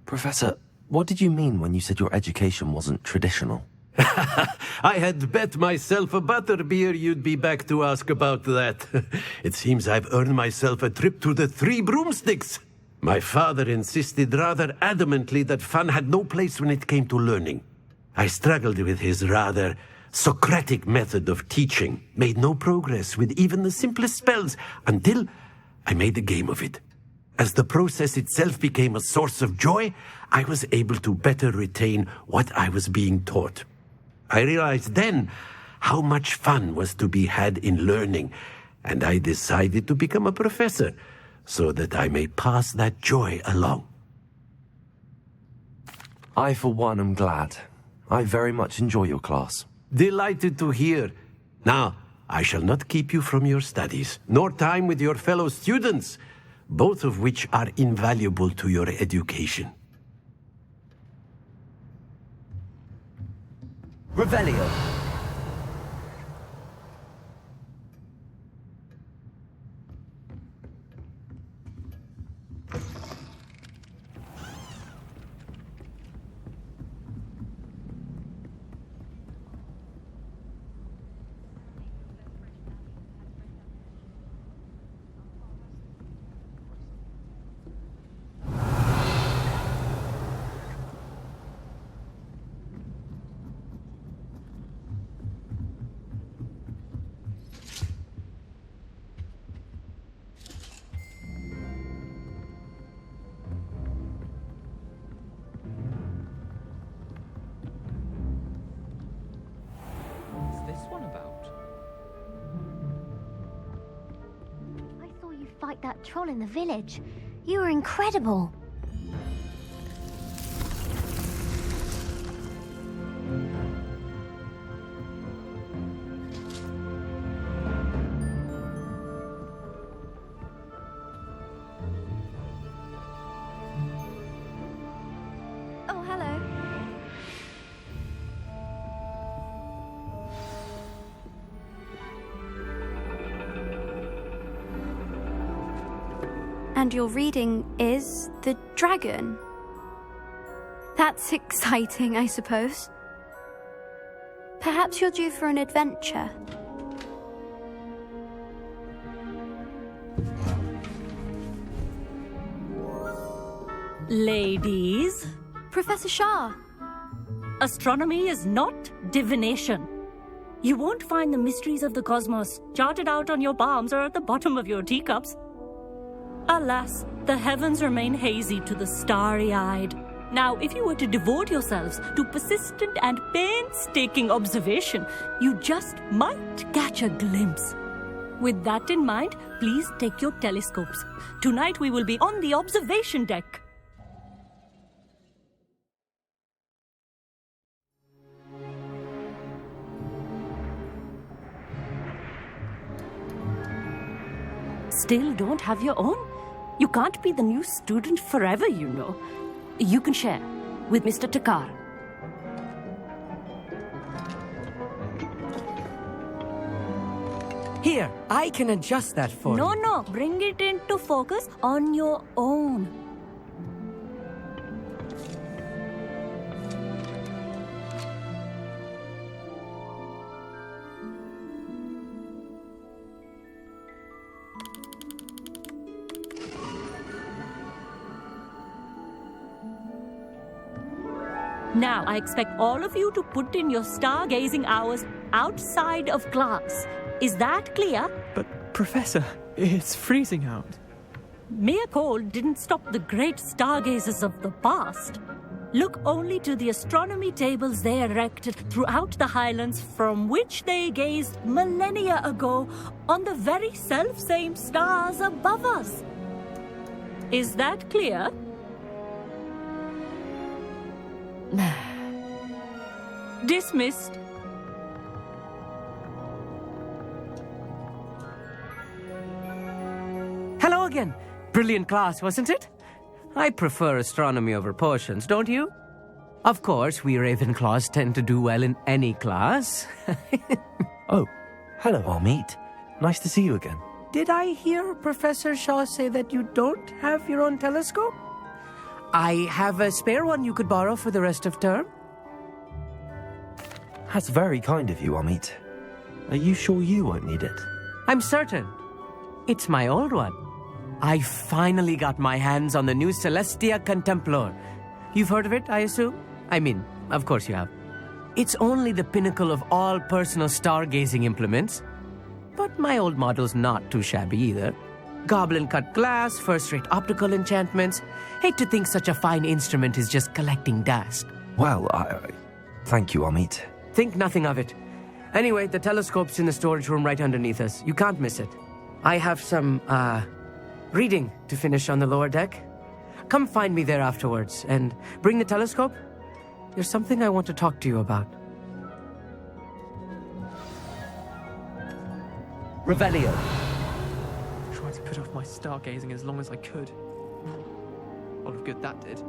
Professor, what did you mean when you said your education wasn't traditional? I had bet myself a butterbeer you'd be back to ask about that. It seems I've earned myself a trip to the Three Broomsticks. My father insisted rather adamantly that fun had no place when it came to learning. I struggled with his rather Socratic method of teaching, made no progress with even the simplest spells until I made a game of it. As the process itself became a source of joy, I was able to better retain what I was being taught. I realized then how much fun was to be had in learning, and I decided to become a professor so that I may pass that joy along. I, for one, am glad. I very much enjoy your class. Delighted to hear. Now, I shall not keep you from your studies, nor time with your fellow students, both of which are invaluable to your education. Revelio. Fight that troll in the village. You were incredible. Oh, hello. And your reading is The Dragon. That's exciting, I suppose. Perhaps you're due for an adventure. Ladies, Professor Shah. astronomy is not divination. You won't find the mysteries of the cosmos charted out on your palms or at the bottom of your teacups. Alas, the heavens remain hazy to the starry-eyed. Now, if you were to devote yourselves to persistent and painstaking observation, you just might catch a glimpse. With that in mind, please take your telescopes. Tonight we will be on the observation deck. Still don't have your own? You can't be the new student forever, you know. You can share with Mr. Takar. Here, I can adjust that for you. No, bring it into focus on your own. Now, I expect all of you to put in your stargazing hours outside of class. Is that clear? But, Professor, it's freezing out. Mere cold didn't stop the great stargazers of the past. Look only to the astronomy tables they erected throughout the highlands from which they gazed millennia ago on the very self-same stars above us. Is that clear? Dismissed. Hello again. Brilliant class, wasn't it? I prefer astronomy over potions, don't you? Of course, we Ravenclaws tend to do well in any class. Oh, hello, Amit. Nice to see you again. Did I hear Professor Shaw say that you don't have your own telescope? I have a spare one you could borrow for the rest of term. That's very kind of you, Amit. Are you sure you won't need it? I'm certain. It's my old one. I finally got my hands on the new Celestia Contemplar. You've heard of it, I assume? I mean, of course you have. It's only the pinnacle of all personal stargazing implements. But my old model's not too shabby either. Goblin-cut glass, first-rate optical enchantments. Hate to think such a fine instrument is just collecting dust. Well, thank you, Amit. Think nothing of it. Anyway, the telescope's in the storage room right underneath us. You can't miss it. I have some, reading to finish on the lower deck. Come find me there afterwards, and bring the telescope. There's something I want to talk to you about. Revelio. Tried to put off my stargazing as long as I could. A lot of good that did.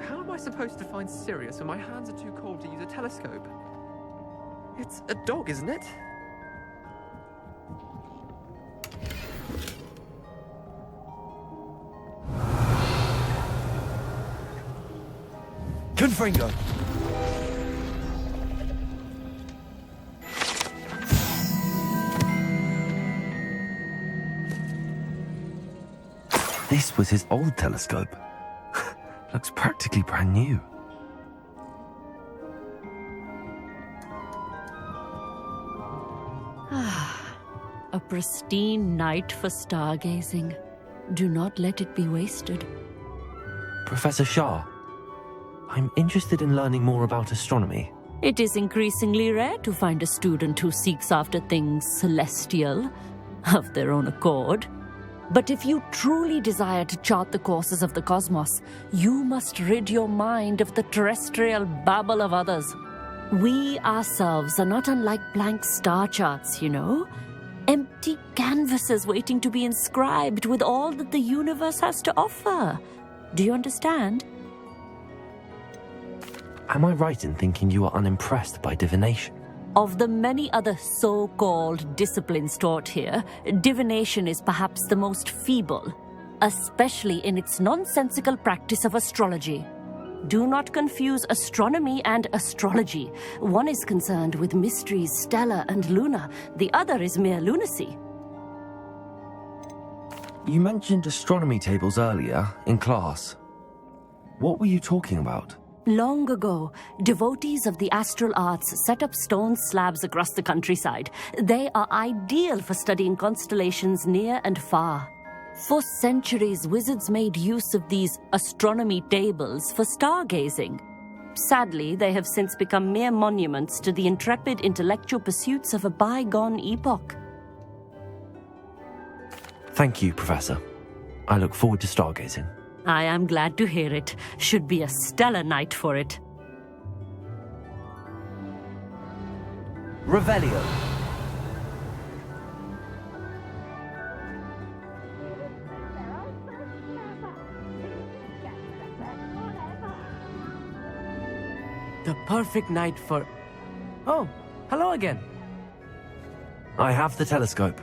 How am I supposed to find Sirius when my hands are too cold to use a telescope? It's a dog, isn't it? Confringo! This was his old telescope. Looks practically brand new. A pristine night for stargazing. Do not let it be wasted. Professor Shah, I'm interested in learning more about astronomy. It is increasingly rare to find a student who seeks after things celestial, of their own accord. But if you truly desire to chart the courses of the cosmos, you must rid your mind of the terrestrial babble of others. We ourselves are not unlike blank star charts, you know. Empty canvases waiting to be inscribed with all that the universe has to offer. Do you understand? Am I right in thinking you are unimpressed by divination? Of the many other so-called disciplines taught here, divination is perhaps the most feeble, especially in its nonsensical practice of astrology. Do not confuse astronomy and astrology. One is concerned with mysteries stellar and lunar, the other is mere lunacy. You mentioned astronomy tables earlier, in class. What were you talking about? Long ago, devotees of the astral arts set up stone slabs across the countryside. They are ideal for studying constellations near and far. For centuries, wizards made use of these astronomy tables for stargazing. Sadly, they have since become mere monuments to the intrepid intellectual pursuits of a bygone epoch. Thank you, Professor. I look forward to stargazing. I am glad to hear it. Should be a stellar night for it. Revelio. The perfect night for... Oh, hello again. I have the telescope.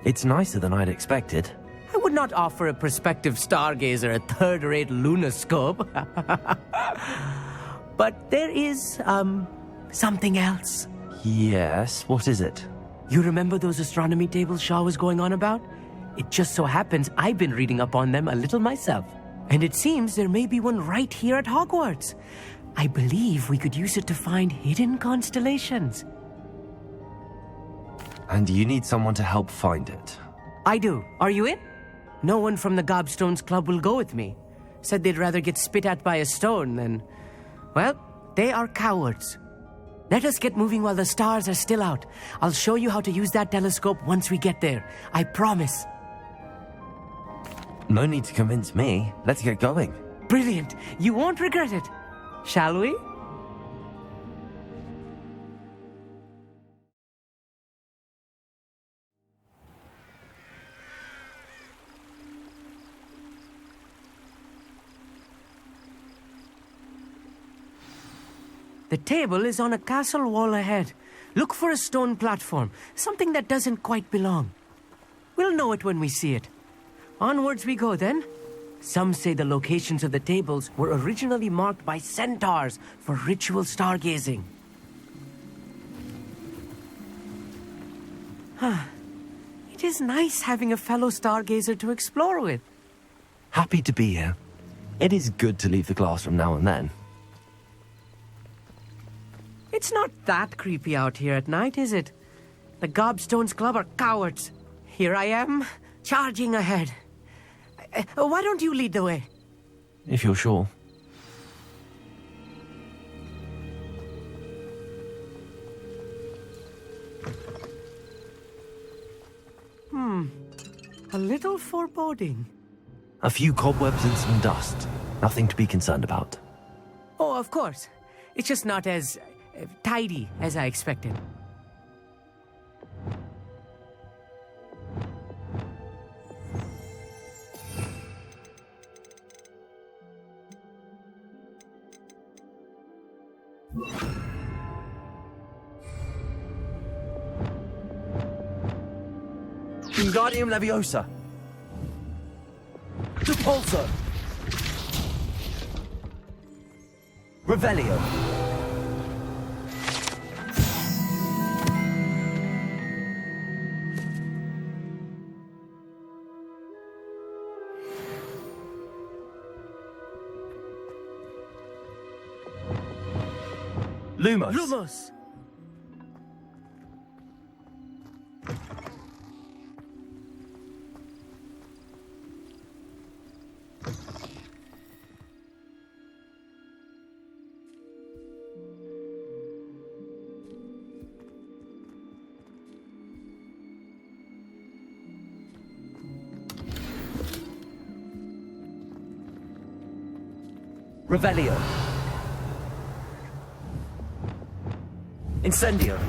It's nicer than I'd expected. I would not offer a prospective stargazer a third-rate lunoscope. But there is, something else. Yes, what is it? You remember those astronomy tables Shaw was going on about? It just so happens I've been reading up on them a little myself. And it seems there may be one right here at Hogwarts. I believe we could use it to find hidden constellations. And you need someone to help find it. I do. Are you in? No one from the Gobstones Club will go with me. Said they'd rather get spit at by a stone than... Well, they are cowards. Let us get moving while the stars are still out. I'll show you how to use that telescope once we get there. I promise. No need to convince me. Let's get going. Brilliant. You won't regret it. Shall we? The table is on a castle wall ahead. Look for a stone platform, something that doesn't quite belong. We'll know it when we see it. Onwards we go then. Some say the locations of the tables were originally marked by centaurs for ritual stargazing. It is nice having a fellow stargazer to explore with. Happy to be here. It is good to leave the classroom now and then. It's not that creepy out here at night, is it? The Gobstones Club are cowards. Here I am, charging ahead. Why don't you lead the way? If you're sure. A little foreboding. A few cobwebs and some dust. Nothing to be concerned about. Oh, of course. It's just not as tidy as I expected. Wingardium Leviosa! Depulso! Revelio! Lumos! Lumos! Revelio. Incendio.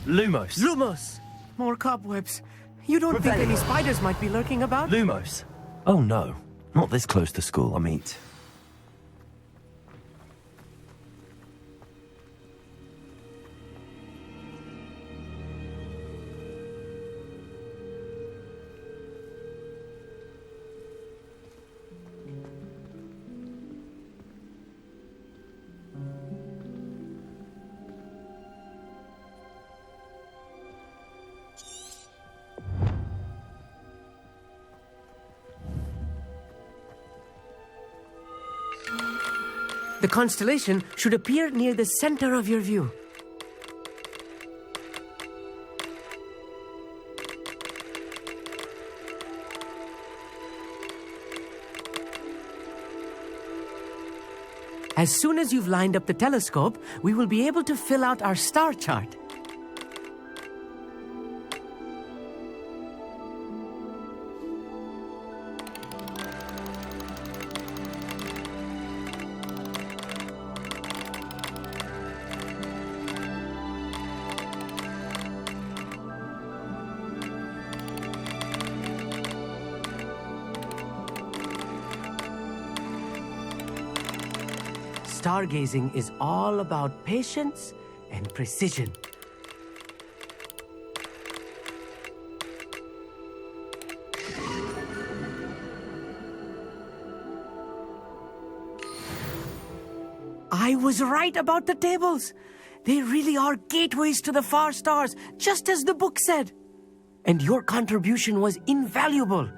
Lumos. Lumos! More cobwebs. You don't think Revelio. any spiders might be lurking about? Lumos. Oh no, not this close to school, I mean. The constellation should appear near the center of your view. As soon as you've lined up the telescope, we will be able to fill out our star chart. Stargazing is all about patience and precision. I was right about the tables. They really are gateways to the far stars, just as the book said. And your contribution was invaluable.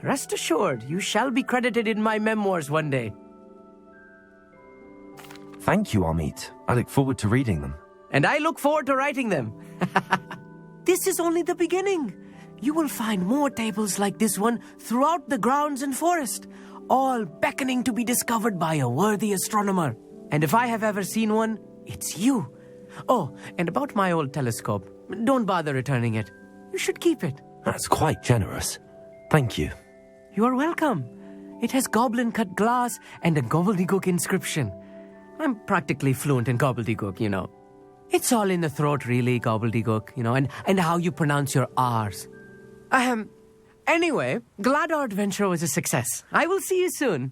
Rest assured, you shall be credited in my memoirs one day. Thank you, Amit. I look forward to reading them. And I look forward to writing them. This is only the beginning. You will find more tables like this one throughout the grounds and forest, all beckoning to be discovered by a worthy astronomer. And if I have ever seen one, it's you. Oh, and about my old telescope, don't bother returning it. You should keep it. That's quite generous. Thank you. You are welcome. It has goblin-cut glass and a gobbledygook inscription. I'm practically fluent in gobbledygook, you know. It's all in the throat, really, gobbledygook, you know, and how you pronounce your R's. Anyway, glad our adventure was a success. I will see you soon.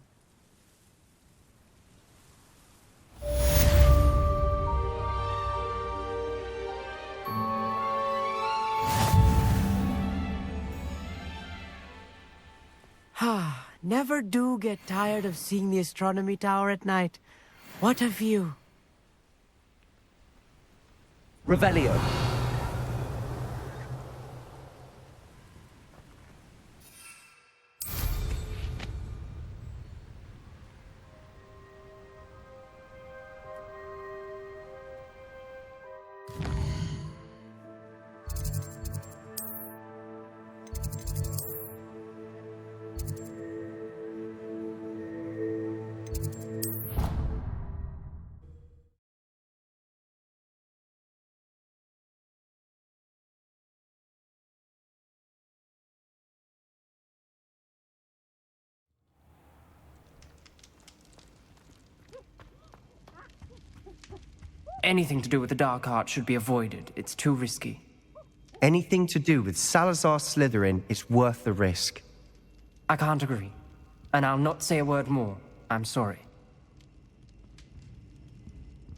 Never do get tired of seeing the astronomy tower at night. What a view. Revelio. Anything to do with the dark art should be avoided. It's too risky. Anything to do with Salazar Slytherin is worth the risk. I can't agree. And I'll not say a word more. I'm sorry.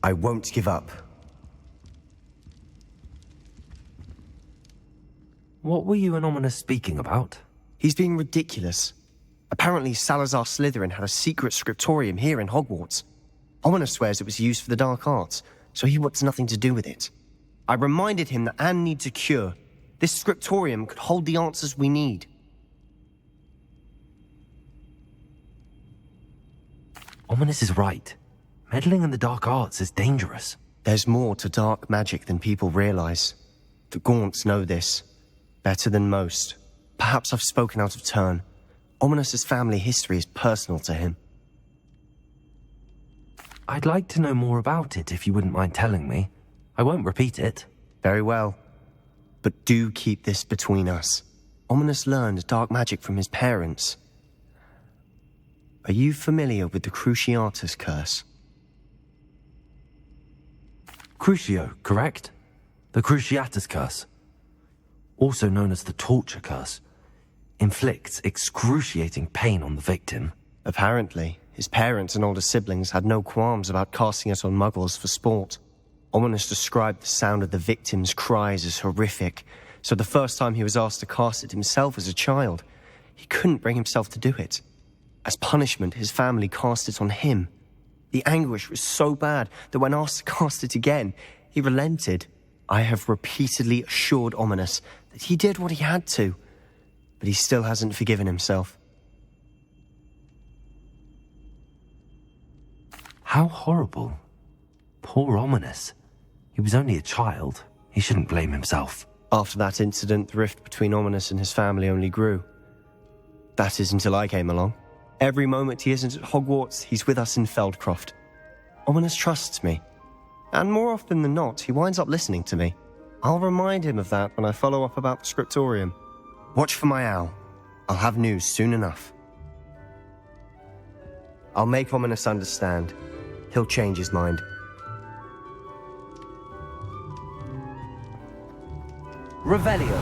I won't give up. What were you and Ominous speaking about? He's being ridiculous. Apparently Salazar Slytherin had a secret scriptorium here in Hogwarts. Ominous swears it was used for the dark arts, so he wants nothing to do with it. I reminded him that Anne needs a cure. This scriptorium could hold the answers we need. Ominous is right. Meddling in the dark arts is dangerous. There's more to dark magic than people realize. The Gaunts know this. Better than most. Perhaps I've spoken out of turn. Ominous's family history is personal to him. I'd like to know more about it if you wouldn't mind telling me. I won't repeat it. Very well. But do keep this between us. Ominous learned dark magic from his parents. Are you familiar with the Cruciatus curse? Crucio, correct? The Cruciatus curse. Also known as the torture curse. Inflicts excruciating pain on the victim. Apparently. His parents and older siblings had no qualms about casting it on muggles for sport. Ominous described the sound of the victim's cries as horrific, so the first time he was asked to cast it himself as a child, he couldn't bring himself to do it. As punishment, his family cast it on him. The anguish was so bad that when asked to cast it again, he relented. I have repeatedly assured Ominous that he did what he had to, but he still hasn't forgiven himself. How horrible. Poor Ominous. He was only a child. He shouldn't blame himself. After that incident, the rift between Ominous and his family only grew. That is until I came along. Every moment he isn't at Hogwarts, he's with us in Feldcroft. Ominous trusts me. And more often than not, he winds up listening to me. I'll remind him of that when I follow up about the scriptorium. Watch for my owl. I'll have news soon enough. I'll make Ominous understand. He'll change his mind. Revelio.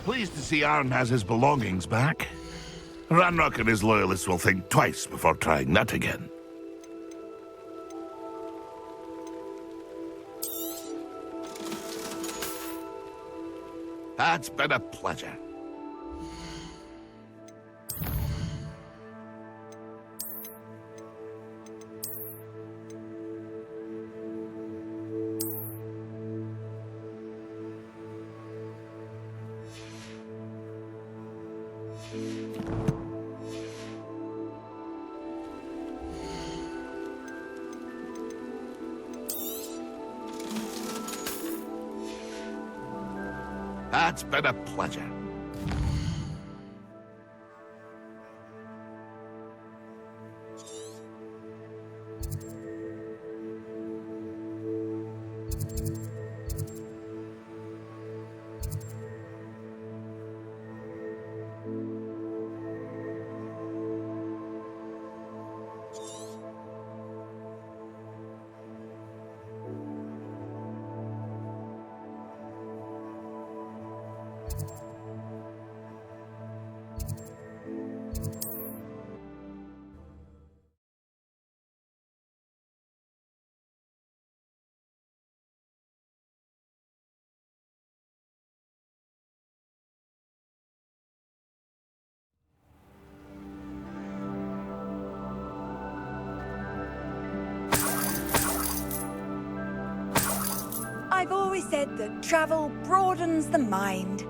pleased to see Arn has his belongings back. Ranrock and his loyalists will think twice before trying that again. It's been a pleasure. It's been a pleasure. I've always said that travel broadens the mind.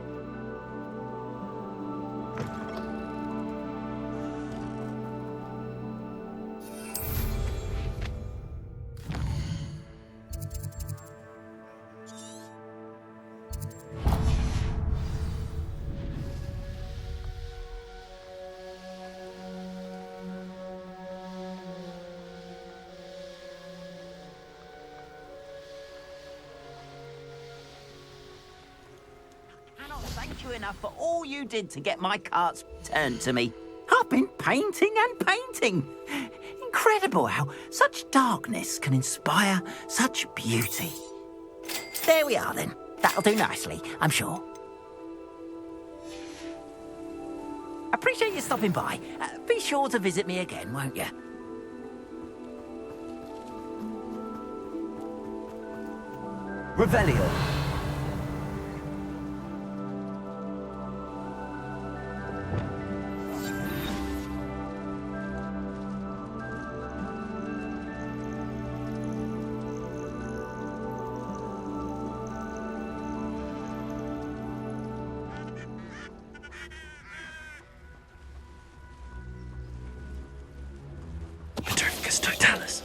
Thank you enough for all you did to get my carts turned to me. I've been painting and painting. Incredible how such darkness can inspire such beauty. There we are then. That'll do nicely, I'm sure. Appreciate you stopping by. Be sure to visit me again, won't you? Revelio. Totalis.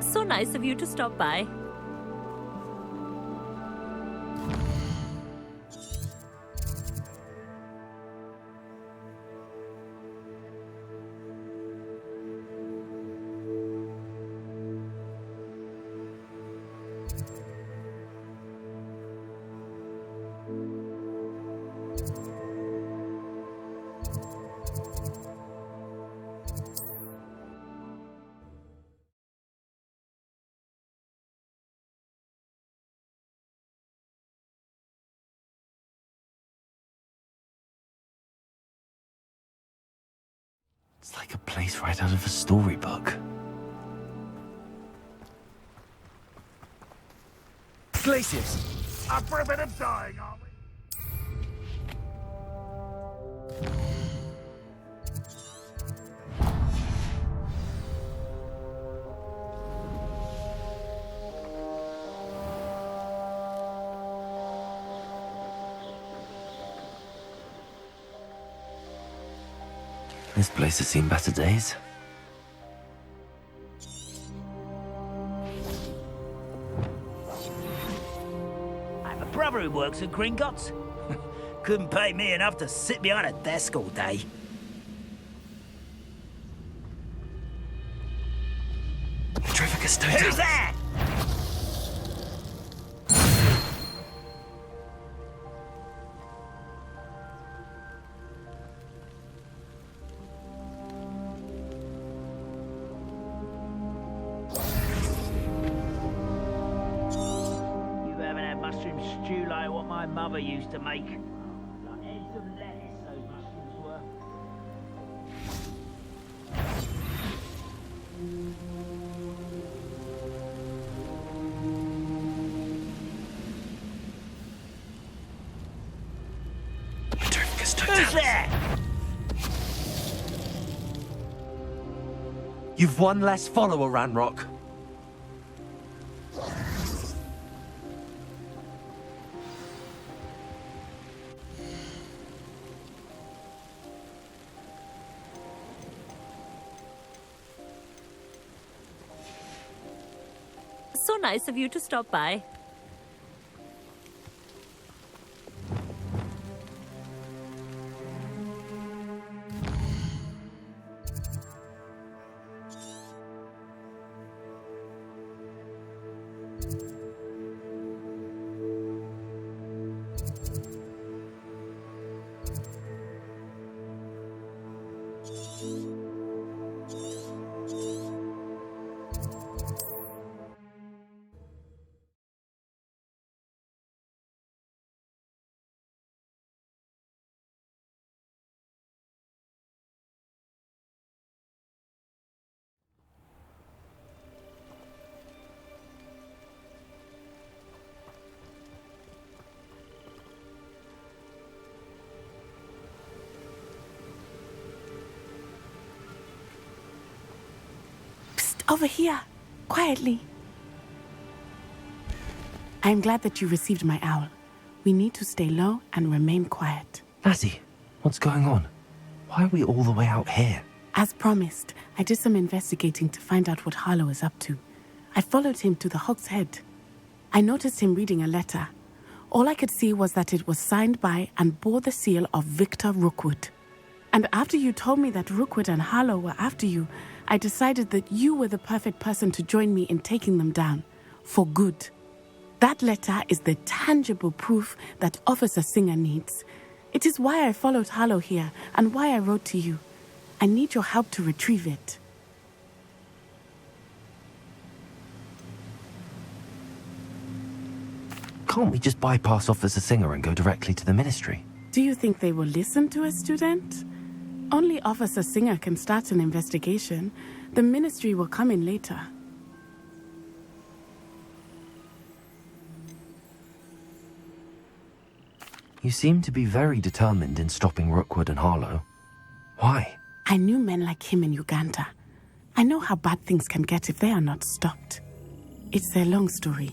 So nice of you to stop by. It's like a place right out of a storybook. Glaciers! Up for a bit of dying, are we? This place has seen better days. I have a brother who works at Gringotts. Couldn't pay me enough to sit behind a desk all day. Terrificus, don't Who's that? Mushroom stew like what my mother used to make. Like heads of lettuce, those mushrooms were. Who's there? You've one less follower, Ranrock. So nice of you to stop by. Over here, quietly. I'm glad that you received my owl. We need to stay low and remain quiet. Lassie, what's going on? Why are we all the way out here? As promised, I did some investigating to find out what Harlow is up to. I followed him to the Hog's Head. I noticed him reading a letter. All I could see was that it was signed by and bore the seal of Victor Rookwood. And after you told me that Rookwood and Harlow were after you, I decided that you were the perfect person to join me in taking them down. For good. That letter is the tangible proof that Officer Singer needs. It is why I followed Harlow here and why I wrote to you. I need your help to retrieve it. Can't we just bypass Officer Singer and go directly to the Ministry? Do you think they will listen to a student? Only Officer Singer can start an investigation. The Ministry will come in later. You seem to be very determined in stopping Rookwood and Harlow. Why? I knew men like him in Uganda. I know how bad things can get if they are not stopped. It's a long story,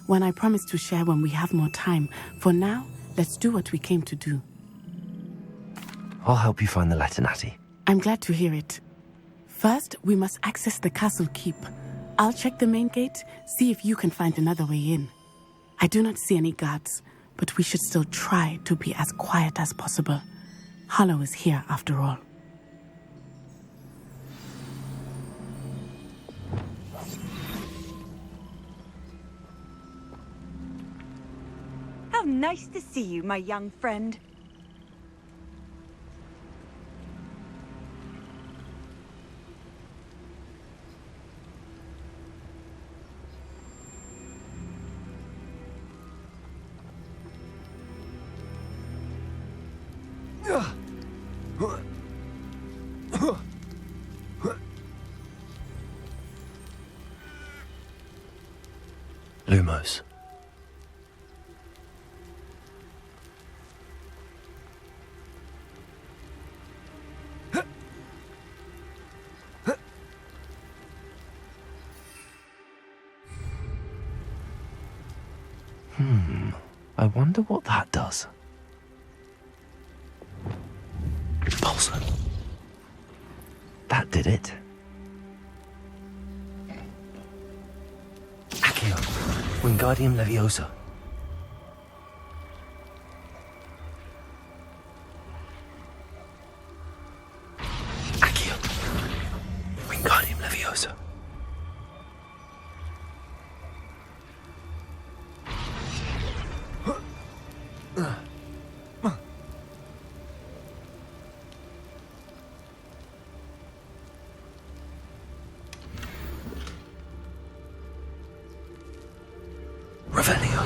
one I promise to share when we have more time. For now, let's do what we came to do. I'll help you find the letter, Natty. I'm glad to hear it. First, we must access the castle keep. I'll check the main gate, see if you can find another way in. I do not see any guards, but we should still try to be as quiet as possible. Harlow is here after all. How nice to see you, my young friend. Lumos. I wonder what that does. Pulse. That did it. Accio. Wingardium Leviosa. Accio. Wingardium Leviosa. Revelio.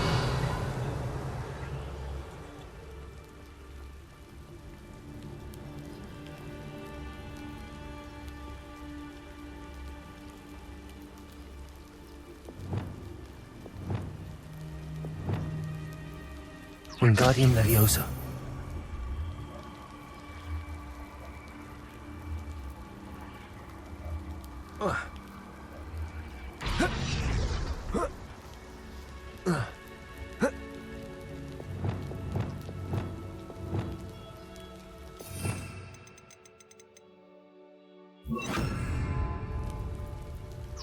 Wingardium Leviosa.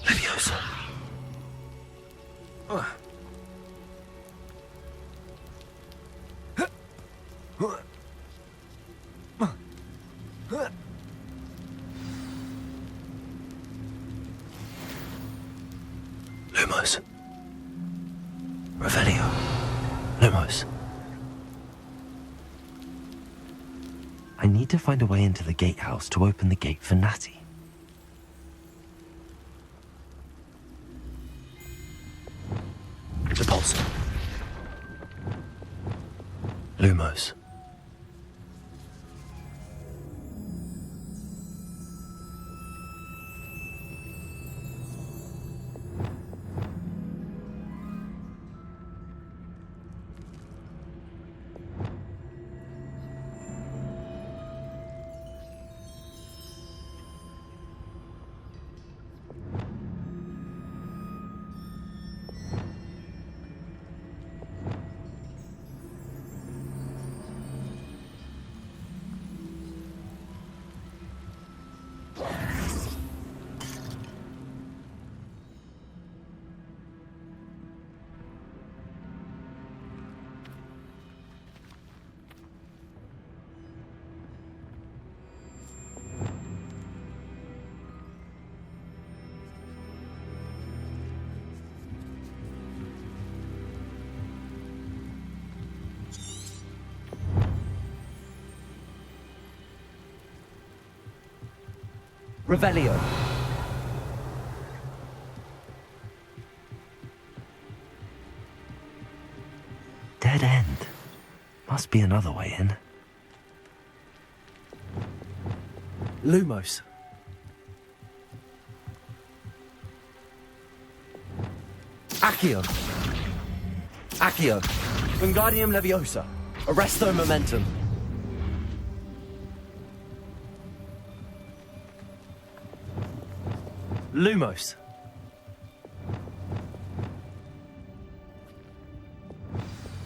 Leviosa. Lumos. Revelio. Lumos. I need to find a way into the gatehouse to open the gate for Natty. The pulse. Lumos. Revelio. Dead end. Must be another way in. Lumos. Accio. Accio. Wingardium Leviosa. Arresto momentum. Lumos.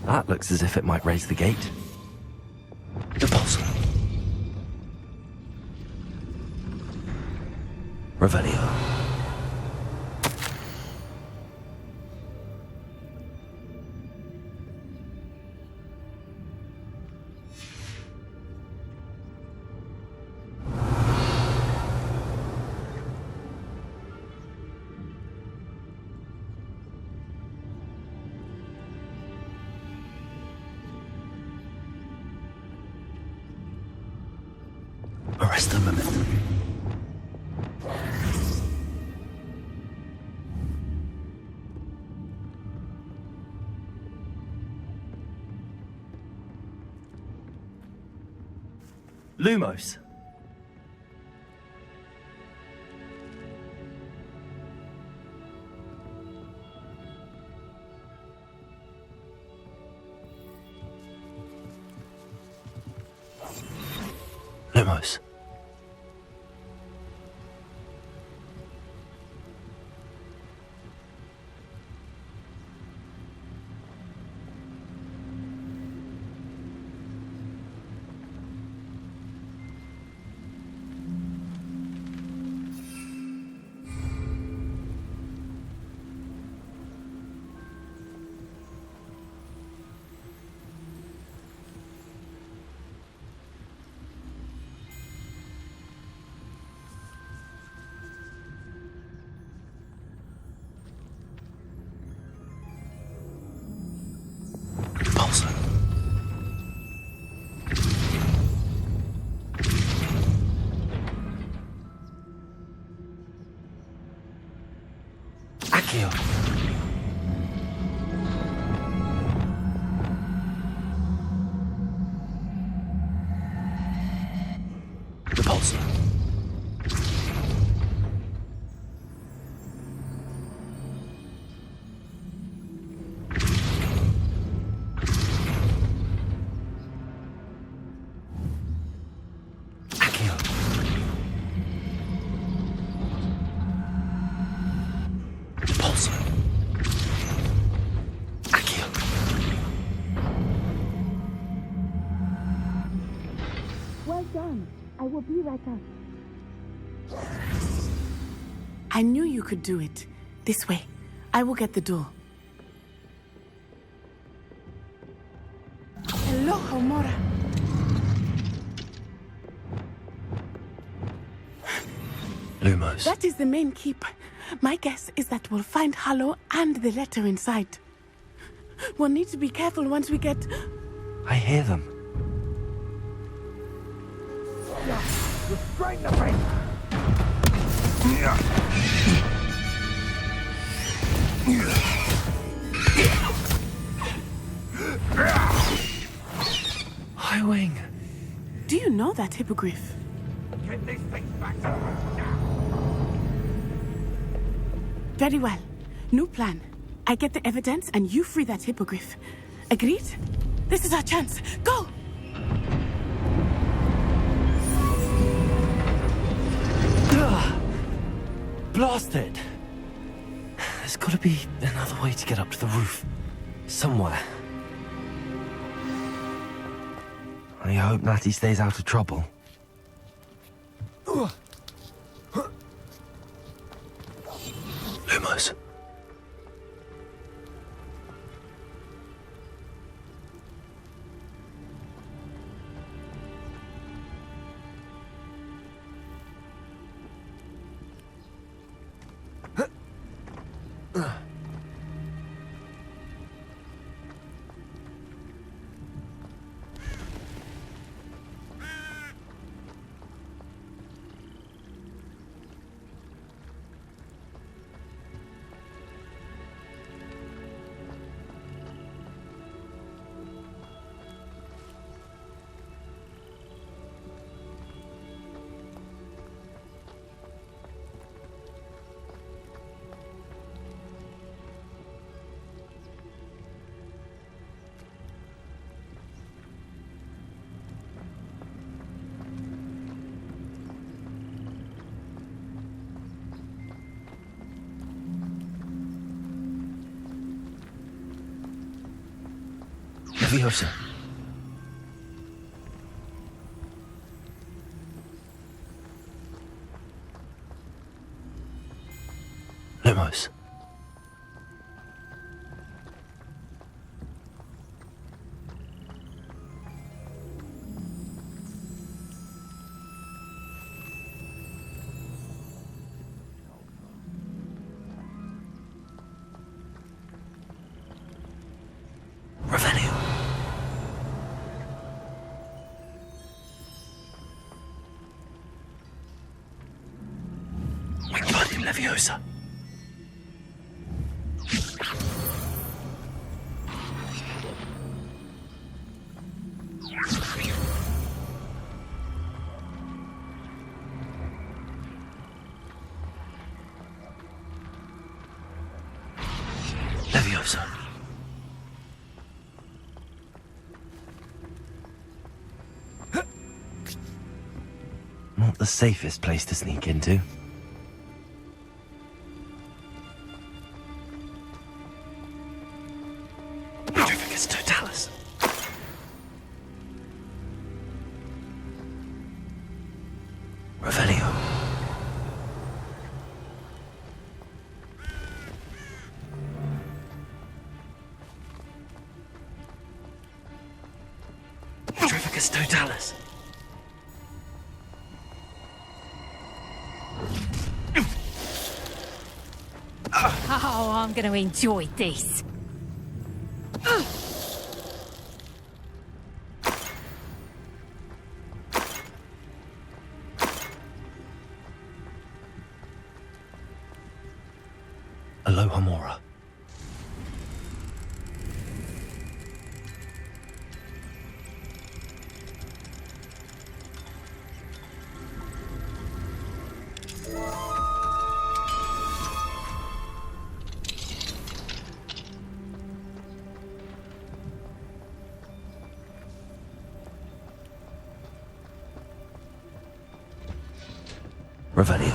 That looks as if it might raise the gate. Depulso. Revelio. Arrest the momentum. Lumos. Lumos. Akio. Repulsor. Well done. I will be right up. I knew you could do it. This way. I will get the door. Hello, Homora. Lumos. That is the main keep. My guess is that we'll find Hollow and the letter inside. We'll need to be careful once we get... I hear them. Restrain the face! Highwing. Do you know that hippogriff? Get these things back. Very well. New plan. I get the evidence and you free that hippogriff. Agreed? This is our chance. Go! Blasted! There's got to be another way to get up to the roof. Somewhere. I hope Natty stays out of trouble. Lumos. Leviosa. Lumos. Leviosa. Leviosa. the safest place to sneak into. Petrificus totalis. Revelio. Petrificus totalis. Oh, I'm going to enjoy this. Aloha Mora. Revelio.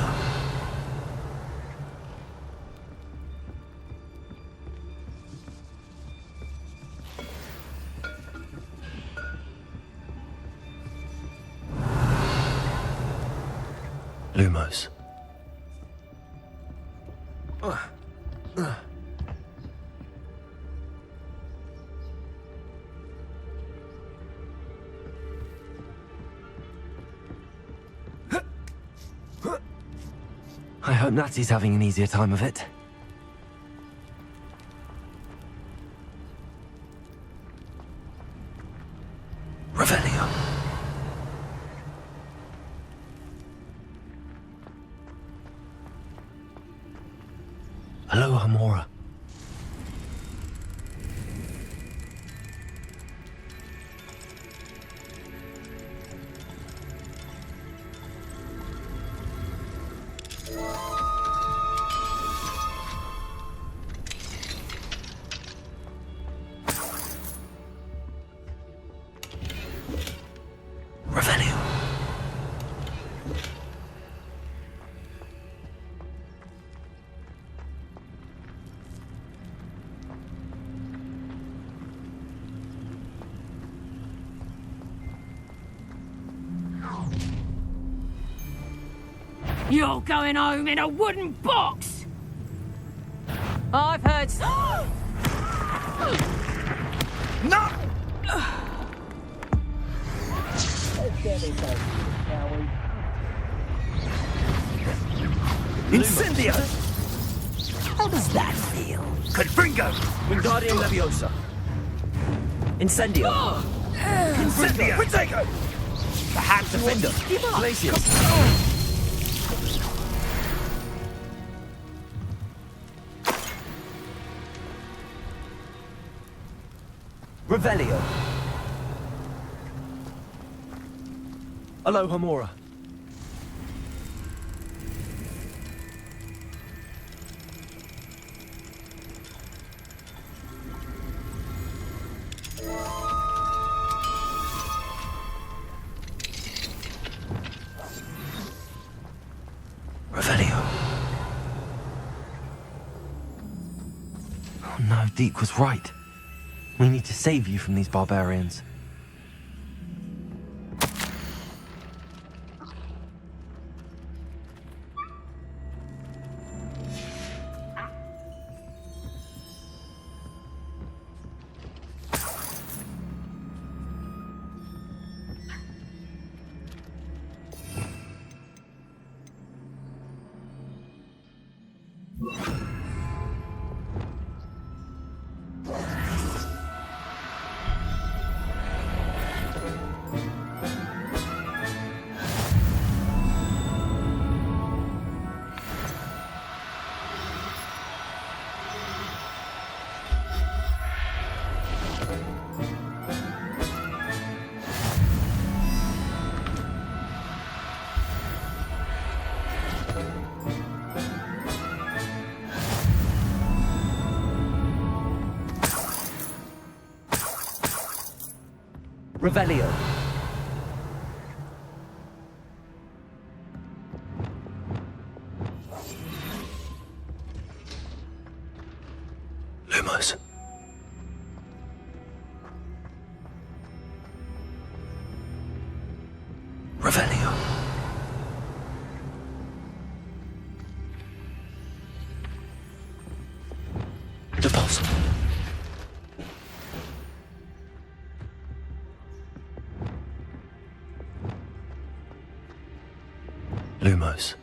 Lumos. I hope Natsy's having an easier time of it. Revelio. Aloha Mora. Revelio. You're going home in a wooden box! I've heard... No! Incendio! How does that feel? Confringo! Wingardium Leviosa! Incendio! Incendio! Protego! The Hand Defender! Glacius! Revelio! Aloha Mora! Revelio. Oh no, Deke was right. We need to save you from these barbarians. Revelio. Lumos. Revelio. Devos. Lumos.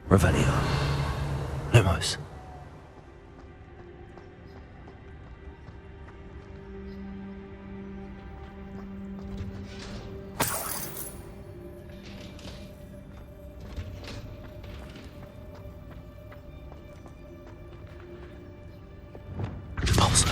Revelio. Lumos. Pulse.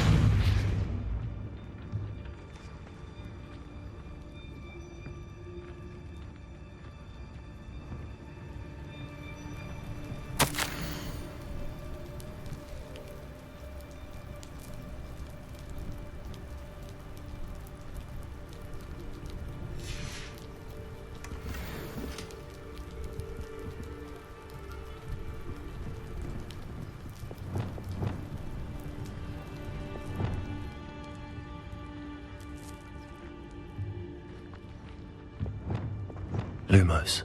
Lumos.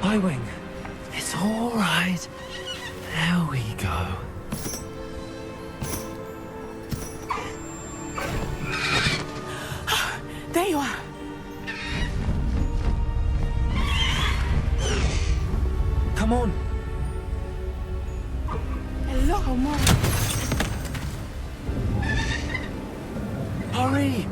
Highwing. It's all right. There we go. There you are. Come on. Hello, Mom. Hurry.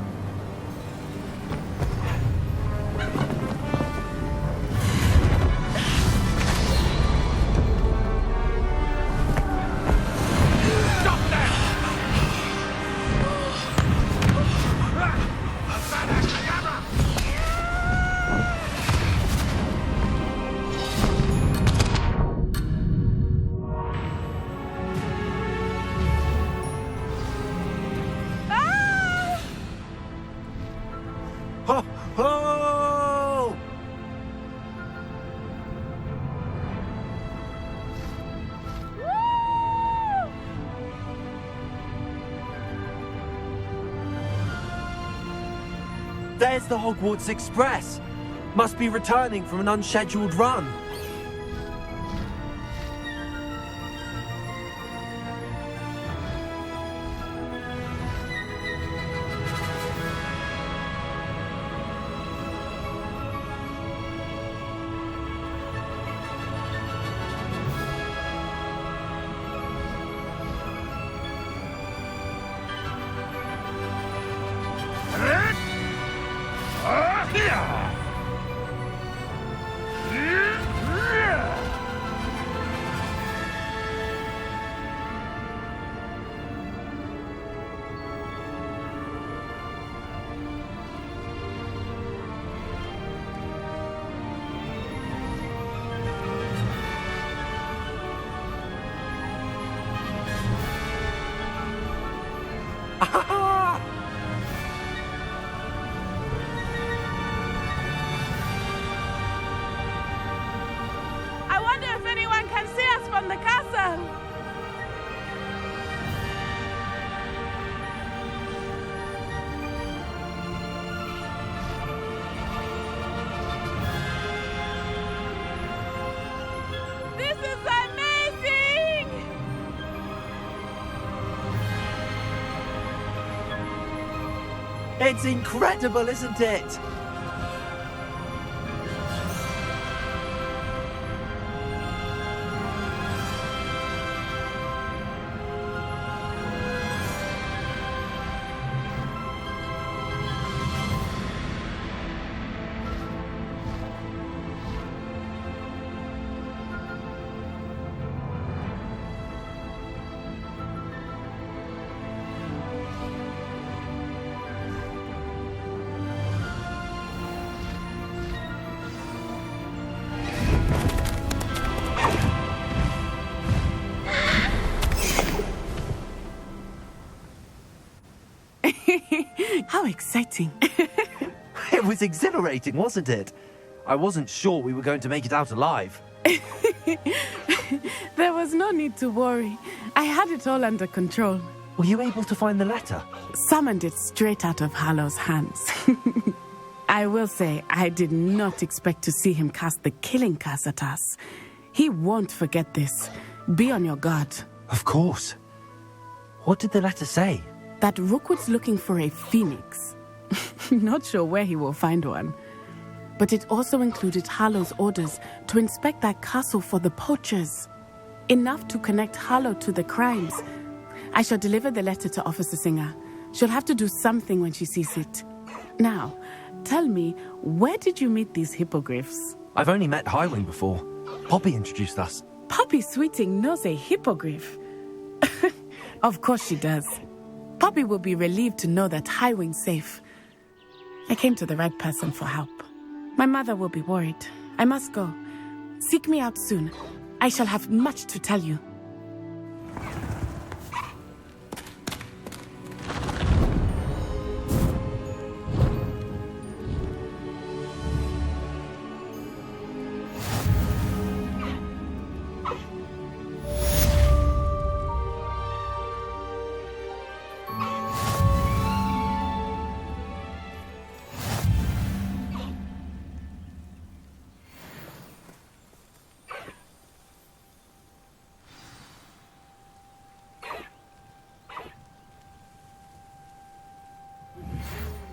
Ho, ho! There's the Hogwarts Express. Must be returning from an unscheduled run. I wonder if anyone can see us from the castle. This is amazing! It's incredible, isn't it? How exciting. It was exhilarating, wasn't it? I wasn't sure we were going to make it out alive. There was no need to worry. I had it all under control. Were you able to find the letter? Summoned it straight out of Hallow's hands. I will say, I did not expect to see him cast the killing curse at us. He won't forget this. Be on your guard. Of course. What did the letter say? That Rookwood's looking for a phoenix. Not sure where he will find one. But it also included Hallow's orders to inspect that castle for the poachers. Enough to connect Hallow to the crimes. I shall deliver the letter to Officer Singer. She'll have to do something when she sees it. Now, tell me, where did you meet these hippogriffs? I've only met Highwing before. Poppy introduced us. Poppy Sweeting knows a hippogriff. Of course she does. Poppy will be relieved to know that Highwing's safe. I came to the right person for help. My mother will be worried. I must go. Seek me out soon. I shall have much to tell you.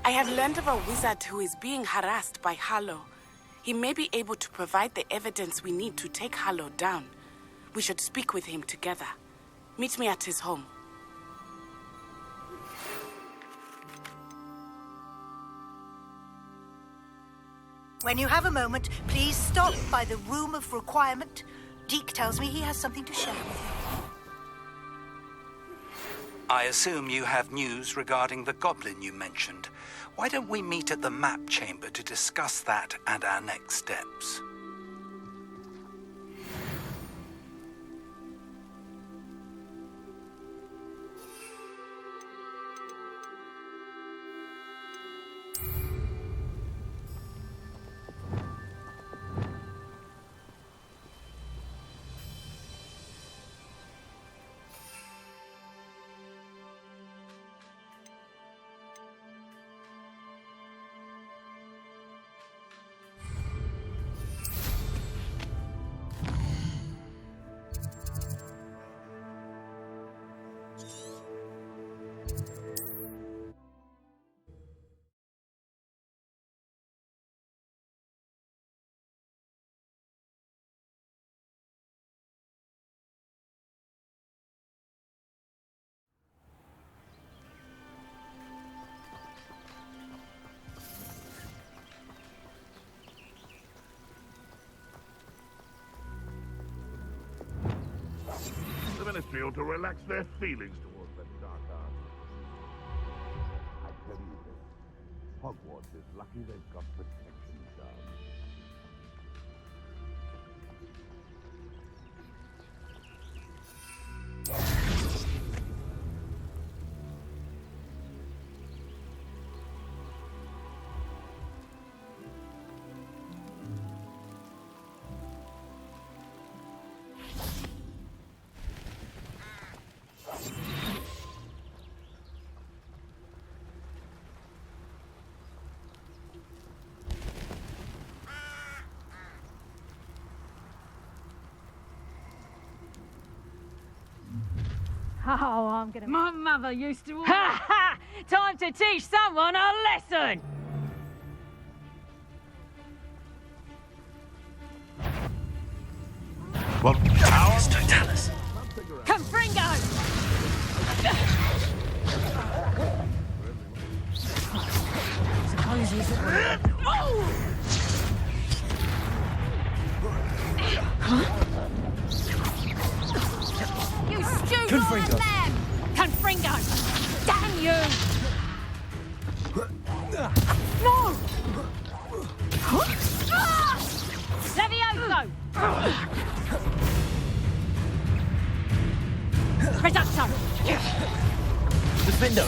I have learned of a wizard who is being harassed by Hallow. He may be able to provide the evidence we need to take Hallow down. We should speak with him together. Meet me at his home. When you have a moment, please stop by the Room of Requirement. Deke tells me he has something to share with you. I assume you have news regarding the goblin you mentioned. Why don't we meet at the map chamber to discuss that and our next steps? The Ministry ought to relax their feelings towards that dark art. I tell you this, Hogwarts is lucky they've got protection charms. Oh, I'm gonna... My mother used to... Ha ha! Time to teach someone a lesson! Well, ours? Don't tell us. Come, Fringo! Suppose he's... Oh! Huh? You stupid old man! Confringo! Damn you! No! Levioso! Reducto! Defendo!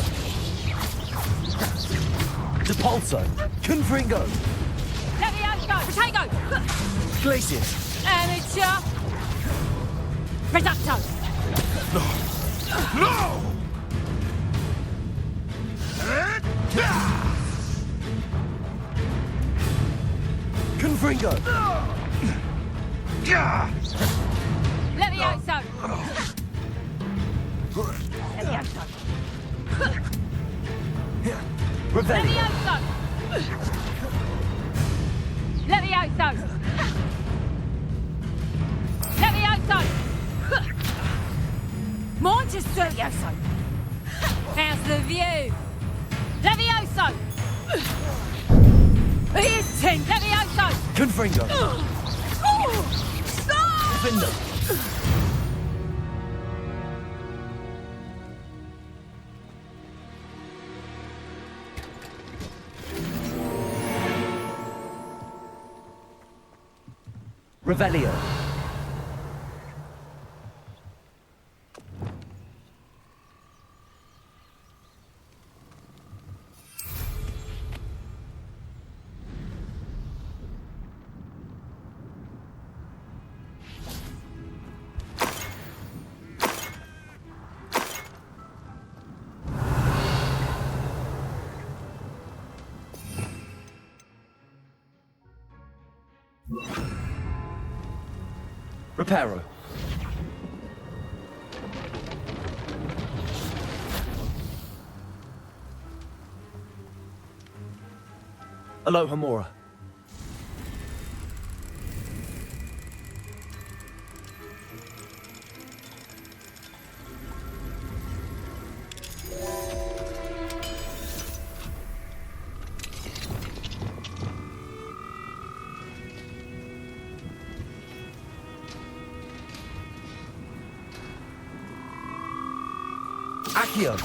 Depulso. Confringo. Levioso! Potato! Glacius. Amateur! Reducto! No! Confringo. Levioso! Levioso! Revelio. Levioso! Levioso! Levioso! Manchester! Levioso! How's the view? Levioso! Here's 10! Levioso! Confringo. Stop! Defender. Revelio. Reparo. Aloha Mora. Accio.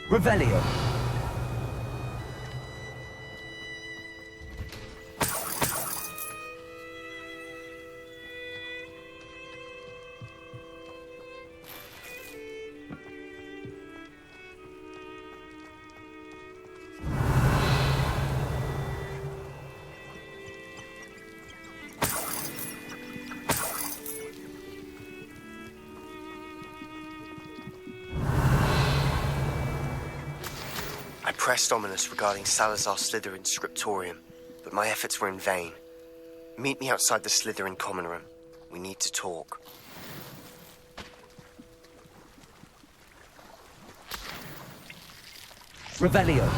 Revelio. I pressed ominous regarding Salazar Slytherin's scriptorium, but my efforts were in vain. Meet me outside the Slytherin common room. We need to talk. Revelio.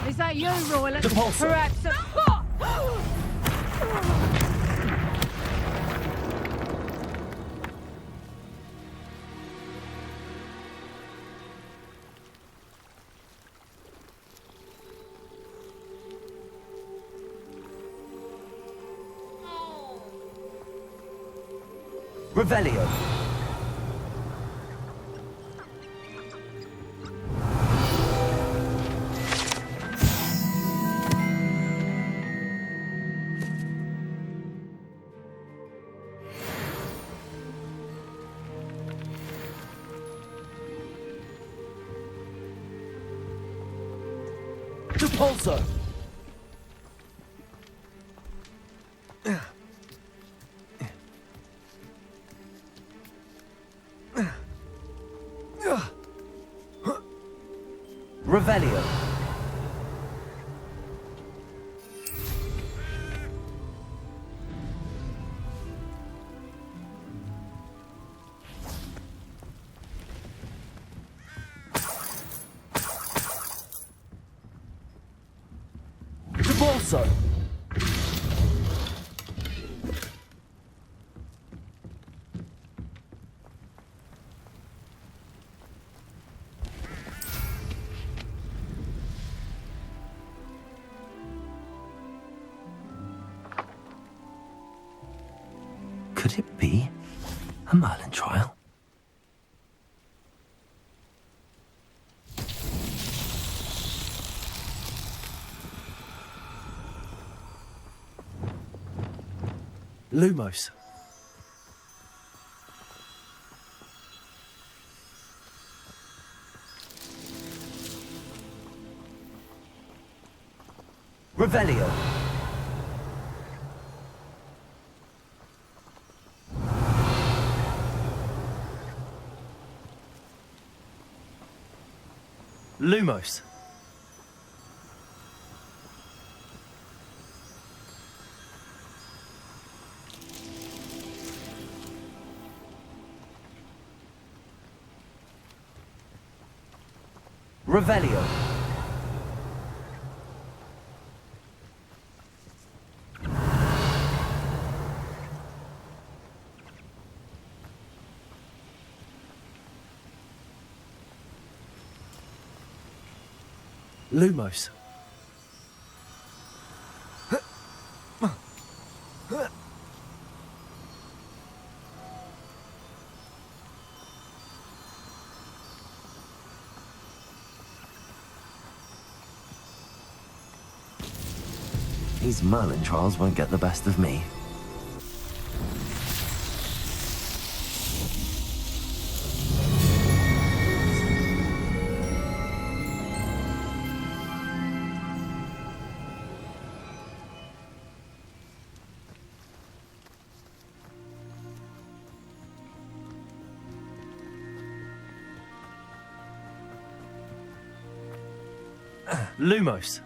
Is that you, Royal? Depulso. Perhaps. Revelio. Depulso. Revelio. Depulso. Could it be a Merlin trial? Lumos. Revelio. Lumos. Revelio. Lumos. These Merlin trials won't get the best of me. Lumos.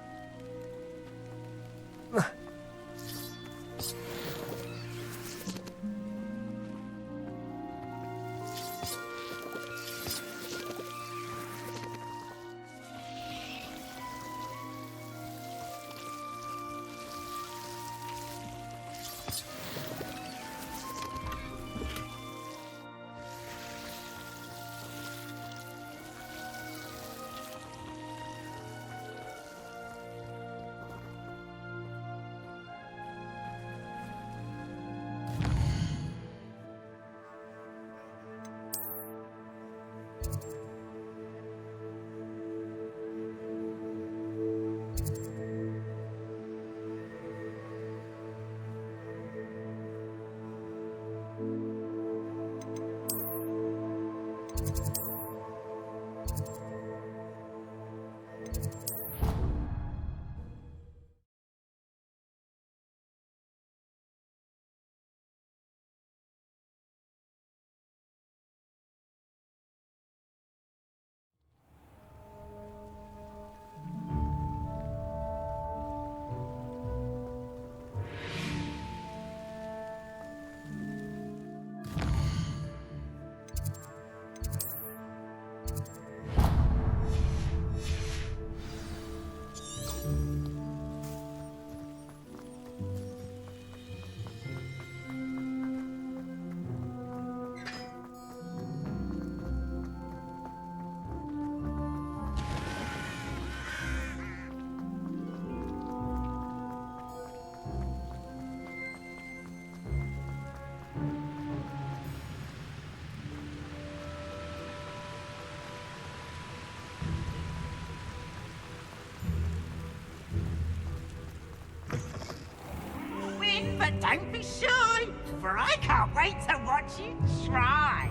But don't be shy, for I can't wait to watch you try.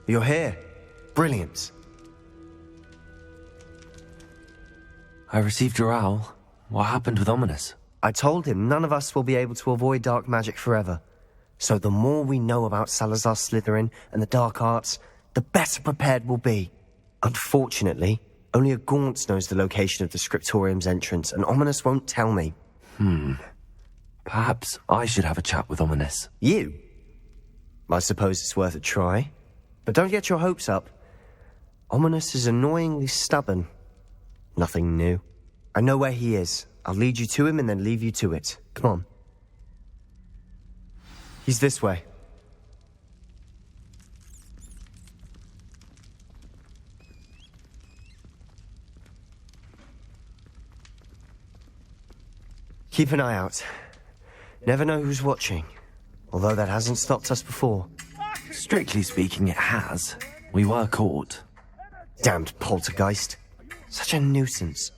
You're here. Brilliant. I received your owl. What happened with Ominous? I told him none of us will be able to avoid dark magic forever. So the more we know about Salazar Slytherin and the dark arts, the better prepared we'll be. Unfortunately, only a Gaunt knows the location of the Scriptorium's entrance, and Ominous won't tell me. Perhaps I should have a chat with Ominous. You? I suppose it's worth a try. But don't get your hopes up. Ominous is annoyingly stubborn. Nothing new. I know where he is. I'll lead you to him and then leave you to it. Come on. He's this way. Keep an eye out. Never know who's watching. Although that hasn't stopped us before. Strictly speaking, it has. We were caught. Damned poltergeist. Such a nuisance.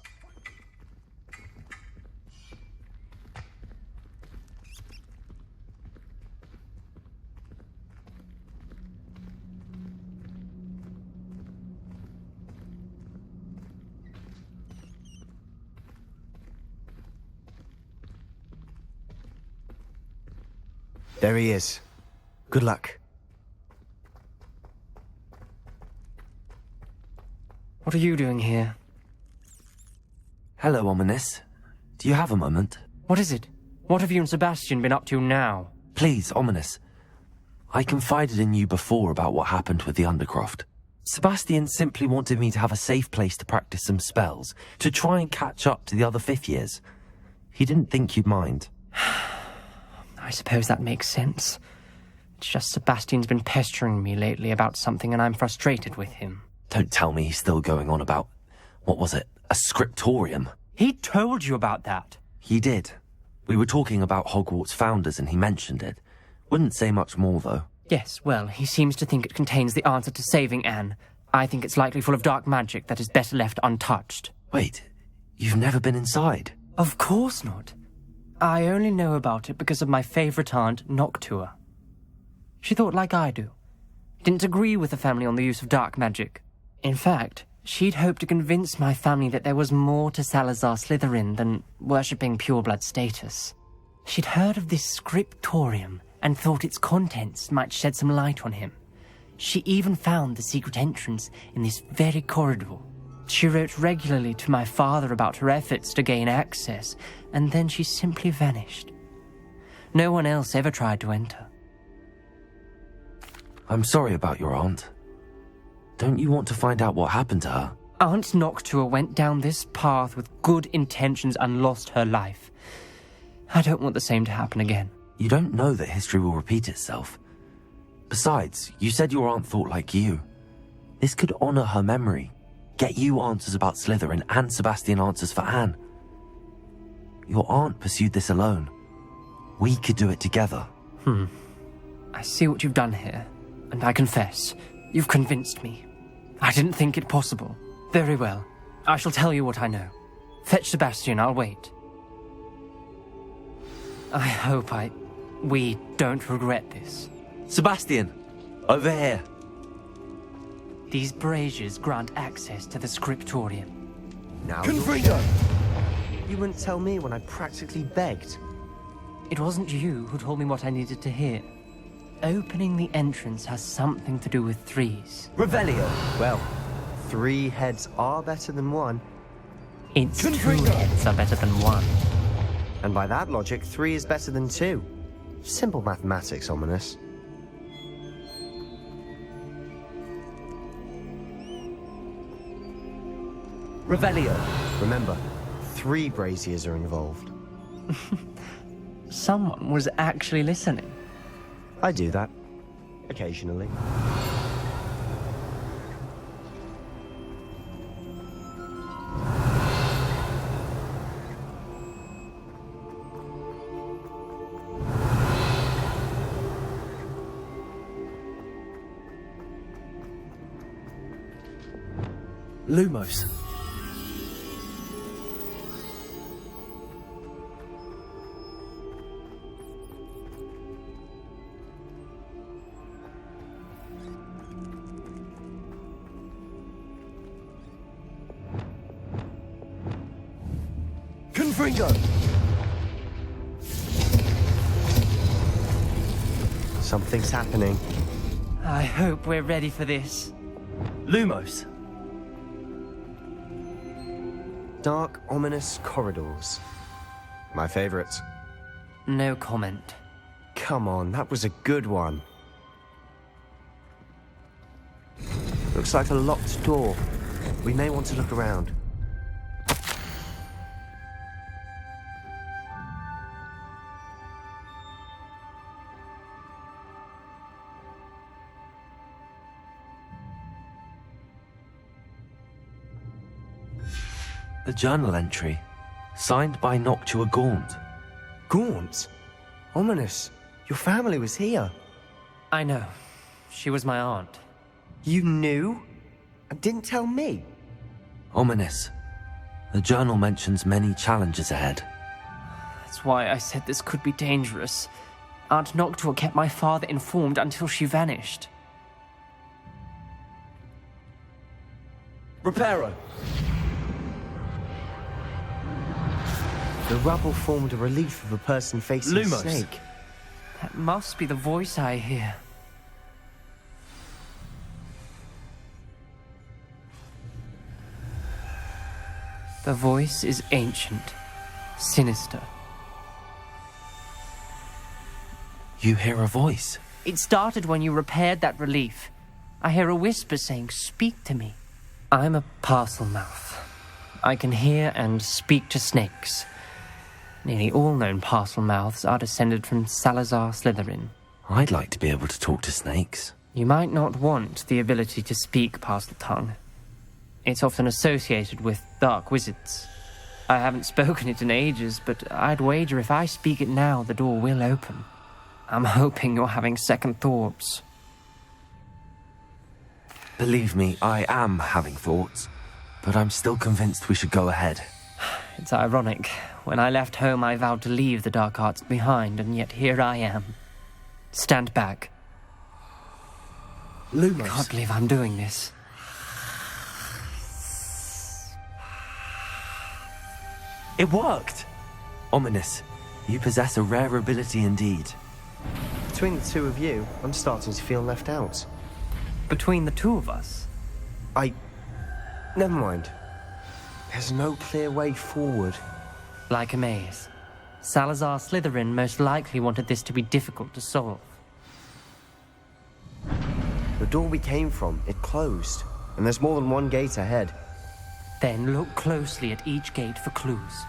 There he is. Good luck. What are you doing here? Hello, Ominous. Do you have a moment? What is it? What have you and Sebastian been up to now? Please, Ominous. I confided in you before about what happened with the Undercroft. Sebastian simply wanted me to have a safe place to practice some spells, to try and catch up to the other fifth years. He didn't think you'd mind. I suppose that makes sense. It's just Sebastian's been pestering me lately about something and I'm frustrated with him. Don't tell me he's still going on about, what was it, a scriptorium? He told you about that? He did. We were talking about Hogwarts founders and he mentioned it. Wouldn't say much more, though. Yes, well, he seems to think it contains the answer to saving Anne. I think it's likely full of dark magic that is better left untouched. Wait, you've never been inside? Of course not. I only know about it because of my favourite aunt, Noctua. She thought like I do. Didn't agree with the family on the use of dark magic. In fact, she'd hoped to convince my family that there was more to Salazar Slytherin than worshipping pureblood status. She'd heard of this scriptorium and thought its contents might shed some light on him. She even found the secret entrance in this very corridor. She wrote regularly to my father about her efforts to gain access, and then she simply vanished. No one else ever tried to enter. I'm sorry about your aunt. Don't you want to find out what happened to her? Aunt Noctua went down this path with good intentions and lost her life. I don't want the same to happen again. You don't know that history will repeat itself. Besides, you said your aunt thought like you. This could honor her memory. Get you answers about Slytherin and Sebastian answers for Anne. Your aunt pursued this alone. We could do it together. I see what you've done here, and I confess, you've convinced me. I didn't think it possible. Very well. I shall tell you what I know. Fetch Sebastian, I'll wait. I hope we don't regret this. Sebastian! Over here! These braziers grant access to the scriptorium. Now Confringo! You wouldn't tell me when I practically begged. It wasn't you who told me what I needed to hear. Opening the entrance has something to do with threes. Revelio! Well, 3 heads are better than 1. It's 2 heads are better than 1. And by that logic, 3 is better than 2. Simple mathematics, Ominous. Revelio! Remember, 3 braziers are involved. Someone was actually listening. I do that. Occasionally. Lumos. Confringo! Something's happening. I hope we're ready for this. Lumos. Dark, ominous corridors. My favorites. No comment. Come on, that was a good one. Looks like a locked door. We may want to look around. A journal entry, signed by Noctua Gaunt. Gaunt? Ominous. Your family was here. I know. She was my aunt. You knew? And didn't tell me? Ominous. The journal mentions many challenges ahead. That's why I said this could be dangerous. Aunt Noctua kept my father informed until she vanished. Reparo! The rubble formed a relief of a person facing a snake. That must be the voice I hear. The voice is ancient, sinister. You hear a voice? It started when you repaired that relief. I hear a whisper saying, "Speak to me." I'm a parcel mouth. I can hear and speak to snakes. Nearly all known parcel mouths are descended from Salazar Slytherin. I'd like to be able to talk to snakes. You might not want the ability to speak parcel tongue. It's often associated with dark wizards. I haven't spoken it in ages, but I'd wager if I speak it now, the door will open. I'm hoping you're having second thoughts. Believe me, I am having thoughts, but I'm still convinced we should go ahead. It's ironic. When I left home, I vowed to leave the dark arts behind, and yet here I am. Stand back. Lumos. Can't believe I'm doing this. It worked! Ominous, you possess a rare ability indeed. Between the two of you, I'm starting to feel left out. Between the two of us? Never mind. There's no clear way forward. Like a maze. Salazar Slytherin most likely wanted this to be difficult to solve. The door we came from, it closed. And there's more than one gate ahead. Then look closely at each gate for clues.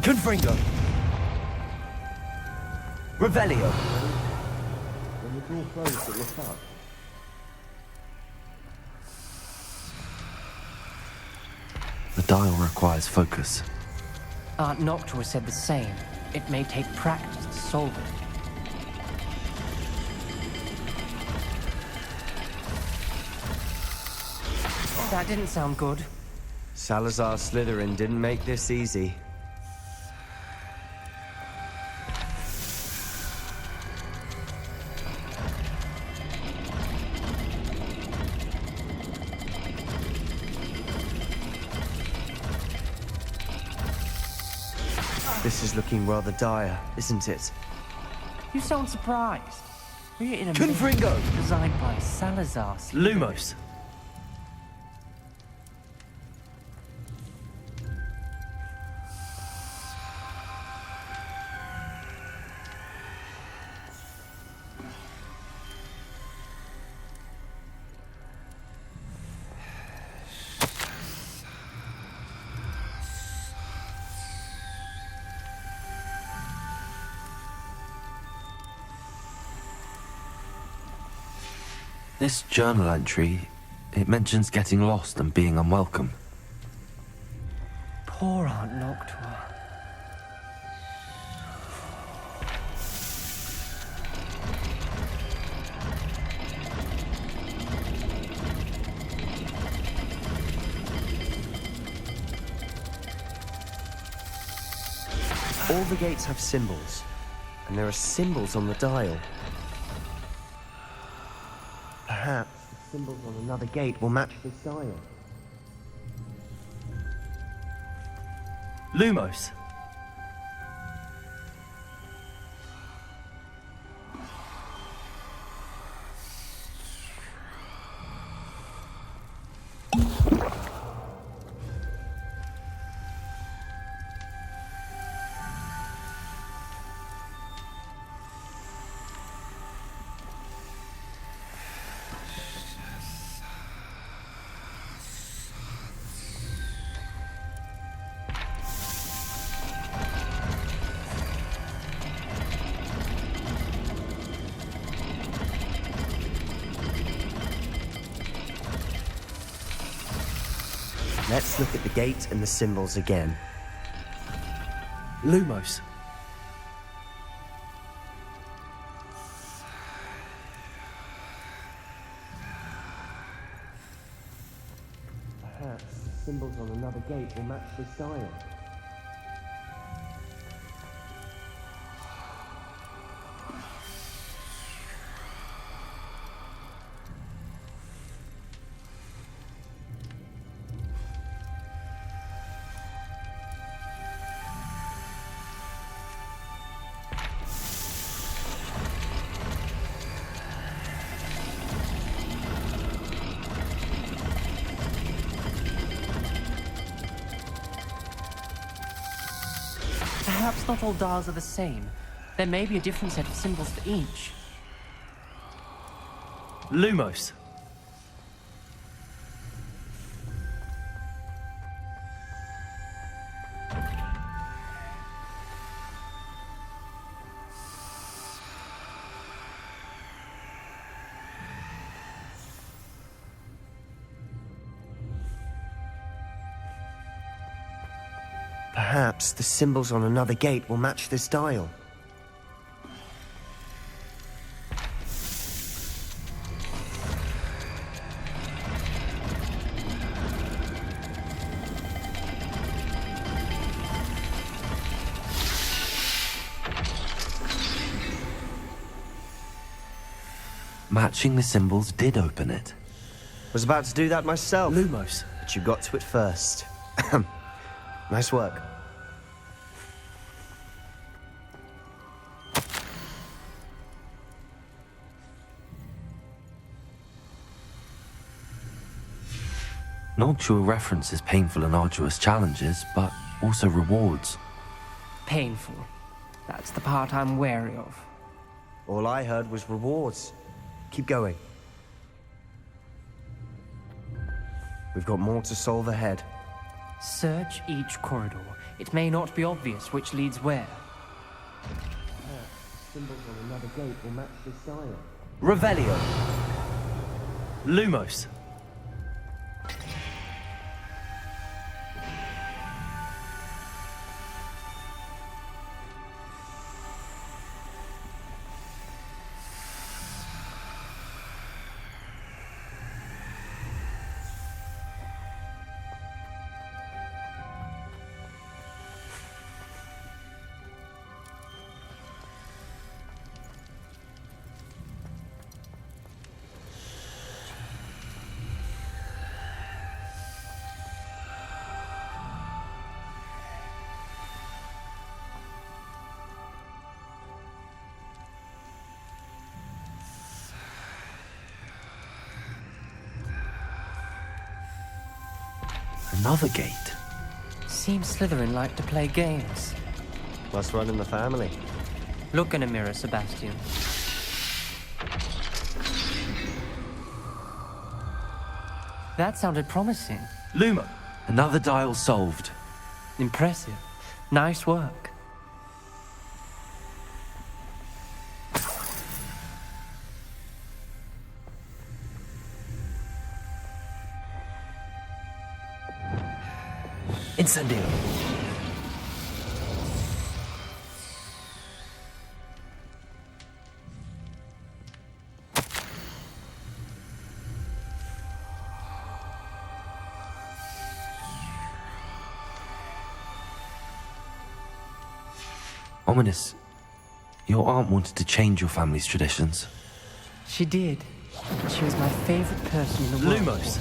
Confringo! Revelio! When the door closed, it looked up. The dial requires focus. Aunt Noctua said the same. It may take practice to solve it. That didn't sound good. Salazar Slytherin didn't make this easy. This is looking rather dire, isn't it? You sound surprised. We're in a Confringo! maze designed by Salazar Slytherin. Lumos! This journal entry, it mentions getting lost and being unwelcome. Poor Aunt Noctua. All the gates have symbols, and there are symbols on the dial. Perhaps the symbols on another gate will match this dial. Lumos! Let's look at the gate and the symbols again. Lumos. Perhaps symbols on another gate will match this dial. Perhaps not all dials are the same. There may be a different set of symbols for each. Lumos. Perhaps the symbols on another gate will match this dial. Matching the symbols did open it. Was about to do that myself. Lumos. But you got to it first. Nice work. Noctua references painful and arduous challenges, but also rewards. Painful. That's the part I'm wary of. All I heard was rewards. Keep going. We've got more to solve ahead. Search each corridor. It may not be obvious which leads where. Symbols on another gate will match this dial. Revelio. Lumos. Another gate. Seems Slytherin like to play games. Must run in the family. Look in a mirror, Sebastian. That sounded promising. Lumo. Another dial solved. Impressive. Nice work. Incendio. Ominous. Your aunt wanted to change your family's traditions. She did. She was my favorite person in the world. Lumos.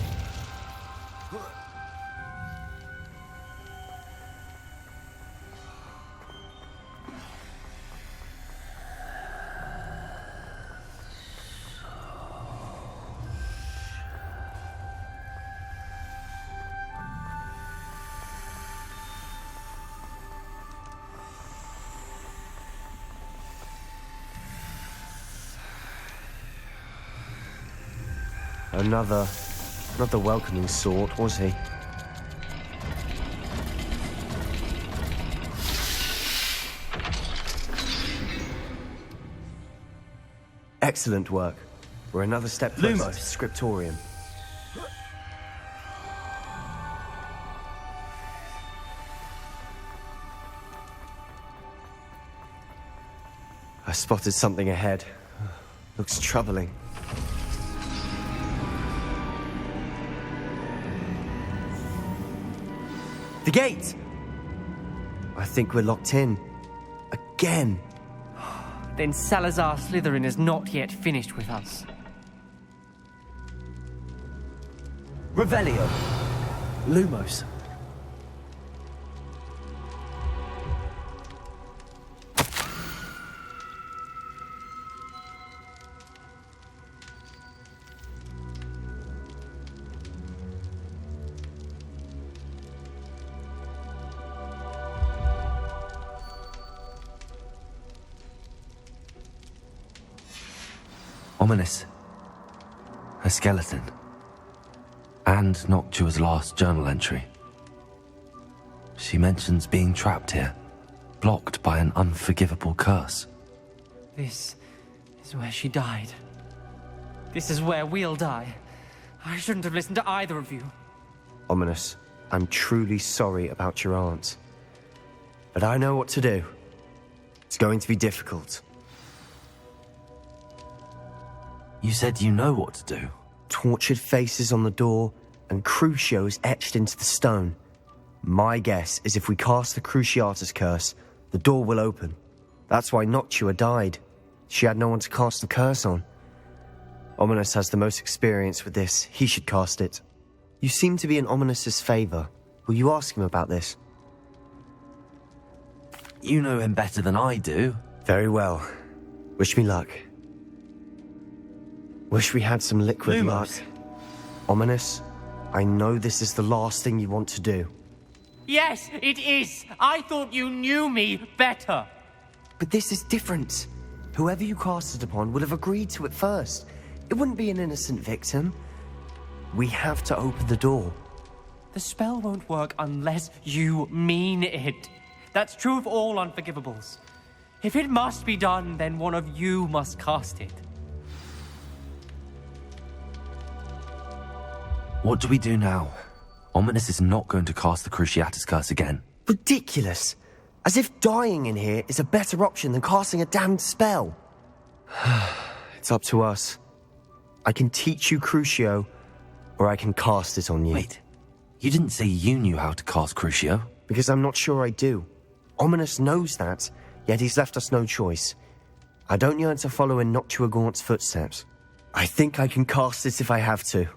Another, not the welcoming sort, was he? Excellent work. We're another step closer to the scriptorium. I spotted something ahead. Looks troubling. The gate! I think we're locked in. Again. Then Salazar Slytherin is not yet finished with us. Revelio. Lumos. Ominous. A skeleton. And Noctua's last journal entry. She mentions being trapped here, blocked by an unforgivable curse. This is where she died. This is where we'll die. I shouldn't have listened to either of you. Ominous, I'm truly sorry about your aunt. But I know what to do. It's going to be difficult. You said you know what to do. Tortured faces on the door and Crucios etched into the stone. My guess is if we cast the Cruciatus curse, the door will open. That's why Noctua died. She had no one to cast the curse on. Ominous has the most experience with this. He should cast it. You seem to be in Ominous's favor. Will you ask him about this? You know him better than I do. Very well. Wish me luck. Wish we had some liquid luck. Ominous, I know this is the last thing you want to do. Yes, it is. I thought you knew me better. But this is different. Whoever you cast it upon would have agreed to it first. It wouldn't be an innocent victim. We have to open the door. The spell won't work unless you mean it. That's true of all unforgivables. If it must be done, then one of you must cast it. What do we do now? Ominous is not going to cast the Cruciatus curse again. Ridiculous. As if dying in here is a better option than casting a damned spell. It's up to us. I can teach you Crucio, or I can cast it on you. Wait, you didn't say you knew how to cast Crucio? Because I'm not sure I do. Ominous knows that, yet he's left us no choice. I don't yearn to follow in Noctua Gaunt's footsteps. I think I can cast it if I have to.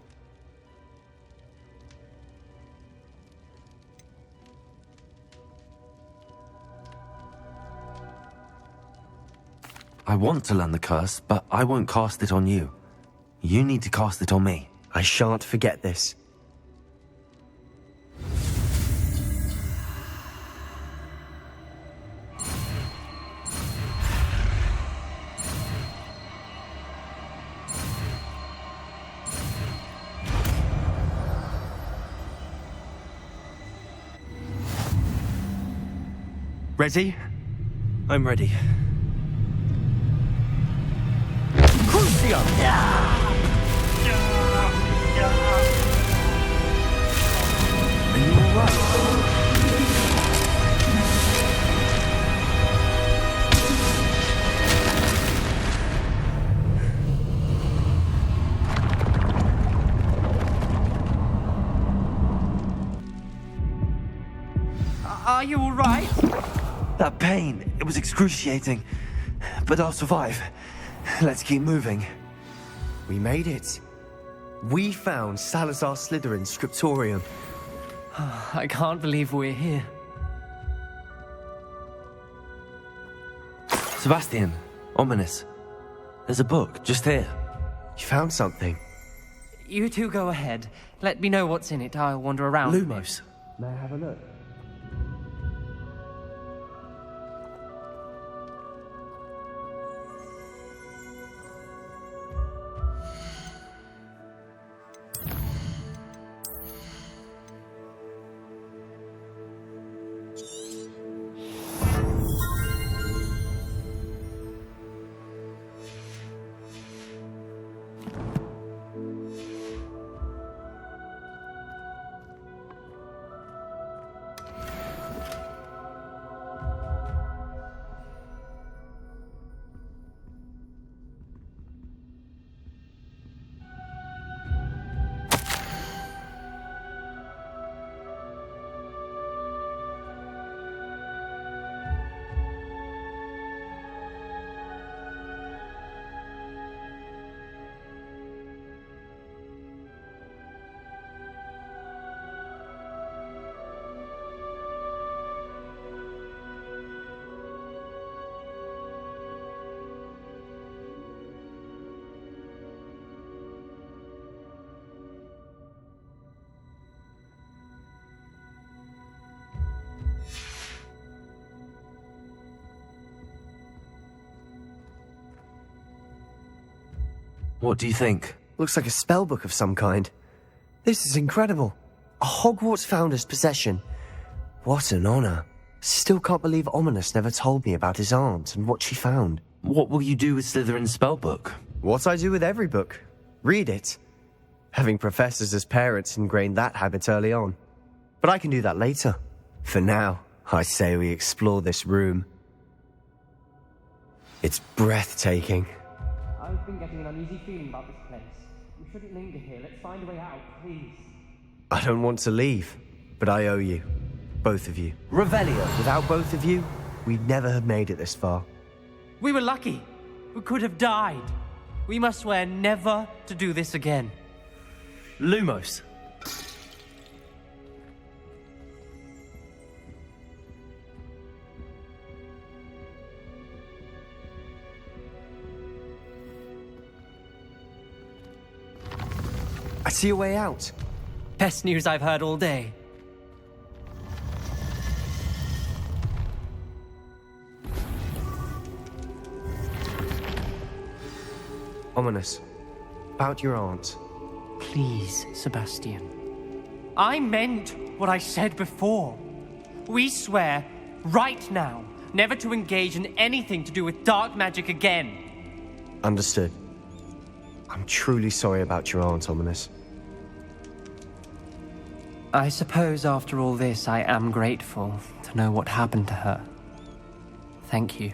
I want to learn the curse, but I won't cast it on you. You need to cast it on me. I shan't forget this. Ready? I'm ready. Crucio! Are you all right? That pain, it was excruciating. But I'll survive. Let's keep moving. We made it. We found Salazar Slytherin's scriptorium. I can't believe we're here. Sebastian, Ominous. There's a book just here. You found something? You two go ahead. Let me know what's in it. I'll wander around. Lumos. May I have a look? What do you think? Looks like a spellbook of some kind. This is incredible. A Hogwarts founder's possession. What an honor. Still can't believe Ominous never told me about his aunt and what she found. What will you do with Slytherin's spellbook? What I do with every book. Read it. Having professors as parents ingrained that habit early on. But I can do that later. For now, I say we explore this room. It's breathtaking. I've been getting an uneasy feeling about this place. We shouldn't linger here. Let's find a way out, please. I don't want to leave, but I owe you. Both of you. Revelio. Without both of you, we'd never have made it this far. We were lucky. We could have died. We must swear never to do this again. Lumos. I see a way out. Best news I've heard all day. Ominous. About your aunt. Please, Sebastian. I meant what I said before. We swear, right now, never to engage in anything to do with dark magic again. Understood. I'm truly sorry about your aunt, Ominous. I suppose after all this, I am grateful to know what happened to her. Thank you.